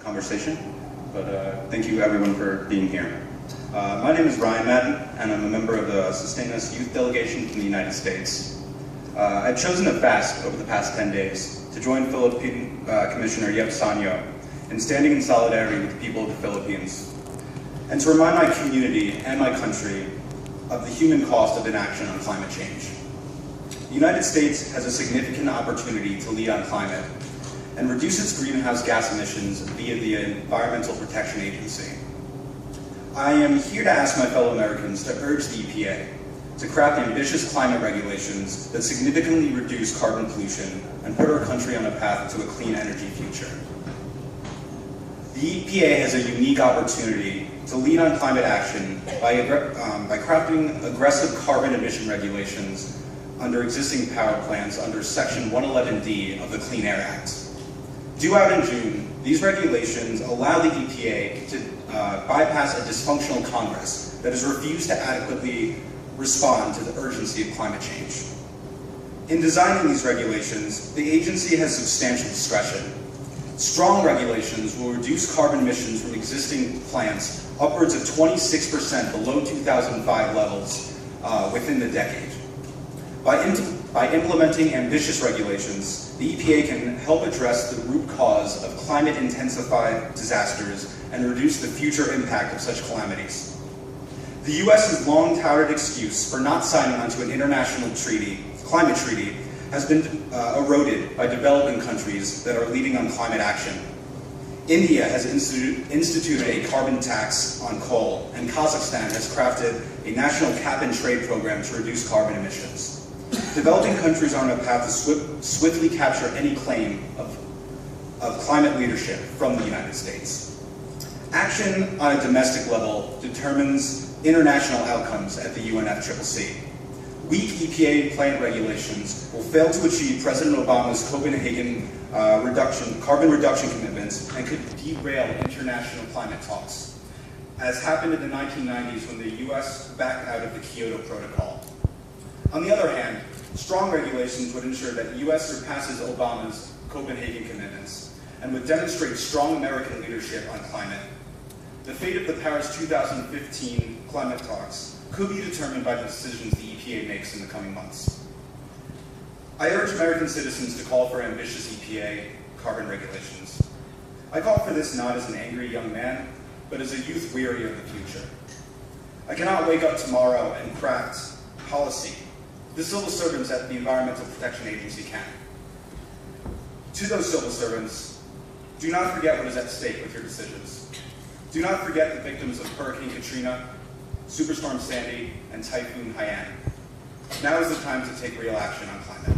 conversation, but thank you everyone for being here. My name is Ryan Madden, and I'm a member of the SustainUS youth delegation from the United States. I've chosen to fast over the past 10 days to join Philippine Commissioner Yep Sanyo in standing in solidarity with the people of the Philippines, and to remind my community and my country of the human cost of inaction on climate change. The United States has a significant opportunity to lead on climate and reduce its greenhouse gas emissions via the Environmental Protection Agency. I am here to ask my fellow Americans to urge the EPA to craft ambitious climate regulations that significantly reduce carbon pollution and put our country on a path to a clean energy future. The EPA has a unique opportunity to lead on climate action by crafting aggressive carbon emission regulations under existing power plants under Section 111D of the Clean Air Act. Due out in June, these regulations allow the EPA to bypass a dysfunctional Congress that has refused to adequately respond to the urgency of climate change. In designing these regulations, the agency has substantial discretion. Strong regulations will reduce carbon emissions from existing plants upwards of 26% below 2005 levels within the decade. By implementing ambitious regulations, the EPA can help address the root cause of climate-intensified disasters and reduce the future impact of such calamities. The U.S.'s long-touted excuse for not signing onto an international climate treaty, has been eroded by developing countries that are leading on climate action. India has instituted a carbon tax on coal, and Kazakhstan has crafted a national cap-and-trade program to reduce carbon emissions. Developing countries are on a path to swiftly capture any claim of climate leadership from the United States. Action on a domestic level determines international outcomes at the UNFCCC. Weak EPA plant regulations will fail to achieve President Obama's Copenhagen carbon reduction commitments and could derail international climate talks, as happened in the 1990s when the US backed out of the Kyoto Protocol. On the other hand, strong regulations would ensure that the US surpasses Obama's Copenhagen commitments and would demonstrate strong American leadership on climate. The fate of the Paris 2015 climate talks could be determined by the decisions the EPA makes in the coming months. I urge American citizens to call for ambitious EPA carbon regulations. I call for this not as an angry young man, but as a youth weary of the future. I cannot wake up tomorrow and craft policy. The civil servants at the Environmental Protection Agency can. To those civil servants, do not forget what is at stake with your decisions. Do not forget the victims of Hurricane Katrina, Superstorm Sandy, and Typhoon Haiyan. Now is the time to take real action on climate.